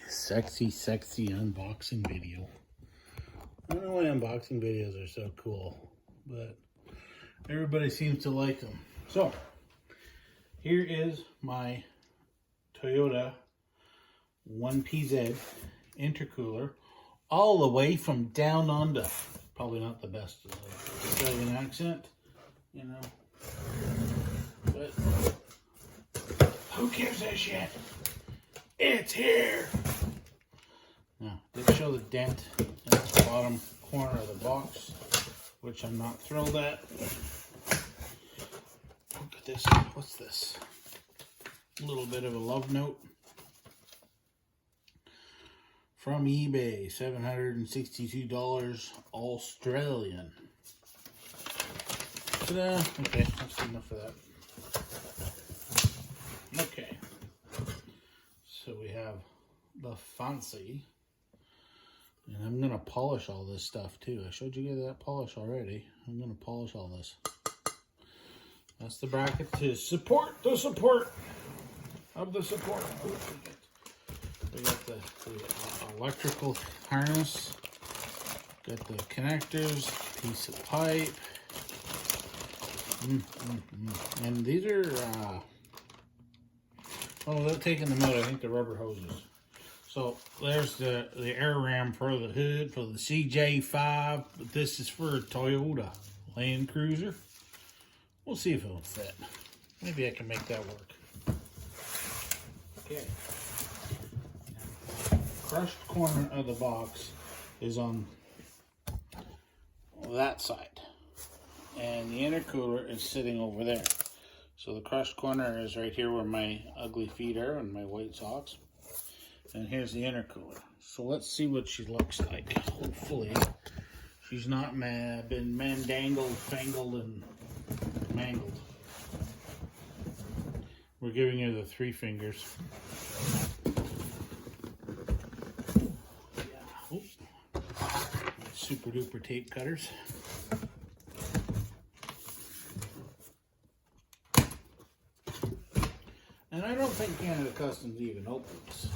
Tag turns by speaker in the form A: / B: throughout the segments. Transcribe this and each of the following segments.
A: sexy unboxing video. I don't know why unboxing videos are so cool, but everybody seems to like them. So, here is my Toyota 1PZ intercooler, all the way from down under. Probably not the best Australian accent, you know, but who gives a shit? It's here! Now, let's show the dent in the bottom corner of the box, which I'm not thrilled at. Look at this. What's this? A little bit of a love note from eBay, $762 Australian. Ta-da! Okay, that's good enough for that. Okay. So we have the fancy, and I'm going to polish all this stuff too. I showed you guys that polish already. I'm going to polish all this. That's the bracket to support the support of the support. We got the electrical harness, got the connectors, piece of pipe, and these are, without taking them out, I think the rubber hoses. So there's the air ram for the hood for the CJ5, but this is for a Toyota Land Cruiser. We'll see if it'll fit. Maybe I can make that work. Okay. Crushed corner of the box is on that side, and the intercooler is sitting over there. So the crushed corner is right here where my ugly feet are and my white socks, and here's the intercooler. So let's see what she looks like. Hopefully she's not been mandangled, fangled, and mangled. We're giving her the 3 fingers. Super duper tape cutters. And I don't think Canada Customs even opens.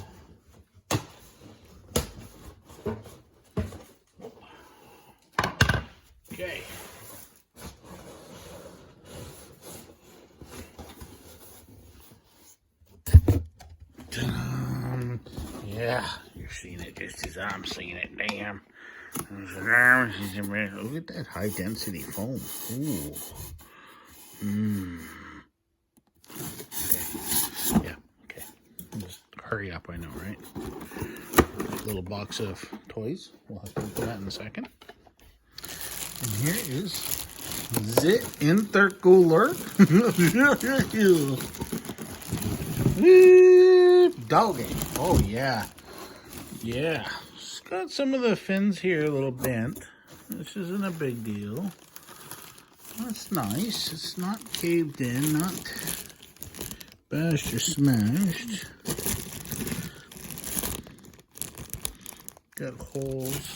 A: Okay. Yeah, you're seeing it just as I'm seeing it. Damn. Look at that high density foam. Ooh. Okay. Yeah, okay. Just hurry up, I know, right? Little box of toys. We'll have to open that in a second. And here is the intercooler. Doggy. Oh, yeah. Yeah. It's got some of the fins here a little bent. This isn't a big deal. That's nice. It's not caved in, not bashed or smashed. Got holes.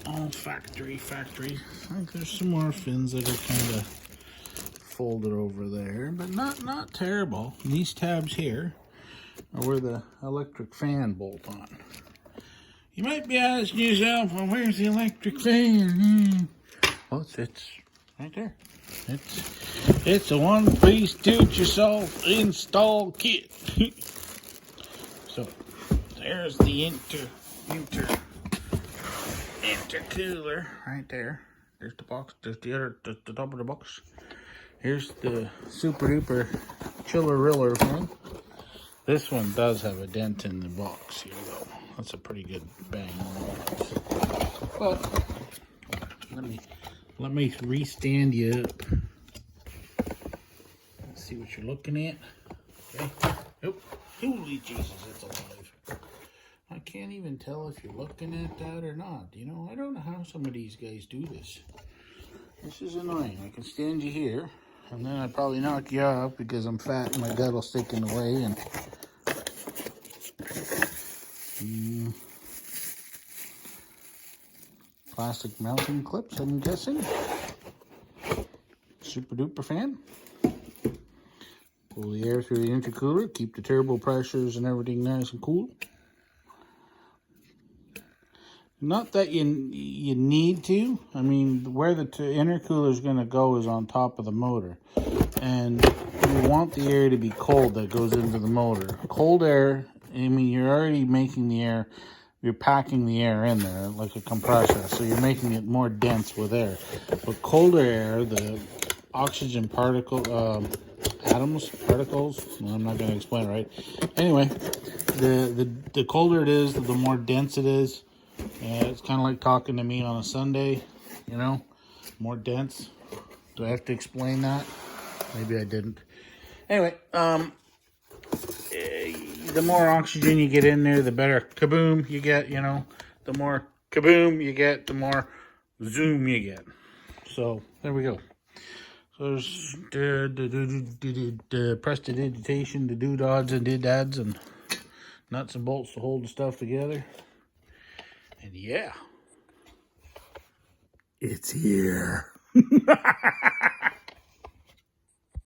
A: All factory. I think there's some more fins that are kind of folded over there, but not terrible. These tabs here are where the electric fan bolt on. You might be asking yourself, well, where's the electric fan? Well, it's right there. It's a one-piece do-it-yourself install kit. So there's the intercooler right there. There's the box. There's the top of the box. Here's the super duper chiller riller thing. This one does have a dent in the box here, though. That's a pretty good bang on the box. But let me restand you up. Let's see what you're looking at. Okay. Oh, holy Jesus, it's alive. I can't even tell if you're looking at that or not. You know, I don't know how some of these guys do this. This is annoying. I can stand you here, and then I'd probably knock you off because I'm fat and my gut will stick in the way. And plastic mounting clips, I'm guessing. Super duper fan. Pull the air through the intercooler, keep the turbo pressures and everything nice and cool. Not that you need to. I mean, where the intercooler is going to go is on top of the motor. And you want the air to be cold that goes into the motor. Cold air, I mean, you're already making the air, you're packing the air in there like a compressor. So you're making it more dense with air. But colder air, the oxygen particles, well, I'm not going to explain it right. Anyway, the colder it is, the more dense it is. It's kind of like talking to me on a Sunday, you know, more dense. Do I have to explain that? Maybe I didn't. Anyway, the more oxygen you get in there, the better kaboom you get, you know. The more kaboom you get, the more zoom you get. So, there we go. So there's the prestidigitation, the doodads and doodads, and nuts and bolts to hold the stuff together. And yeah, it's here.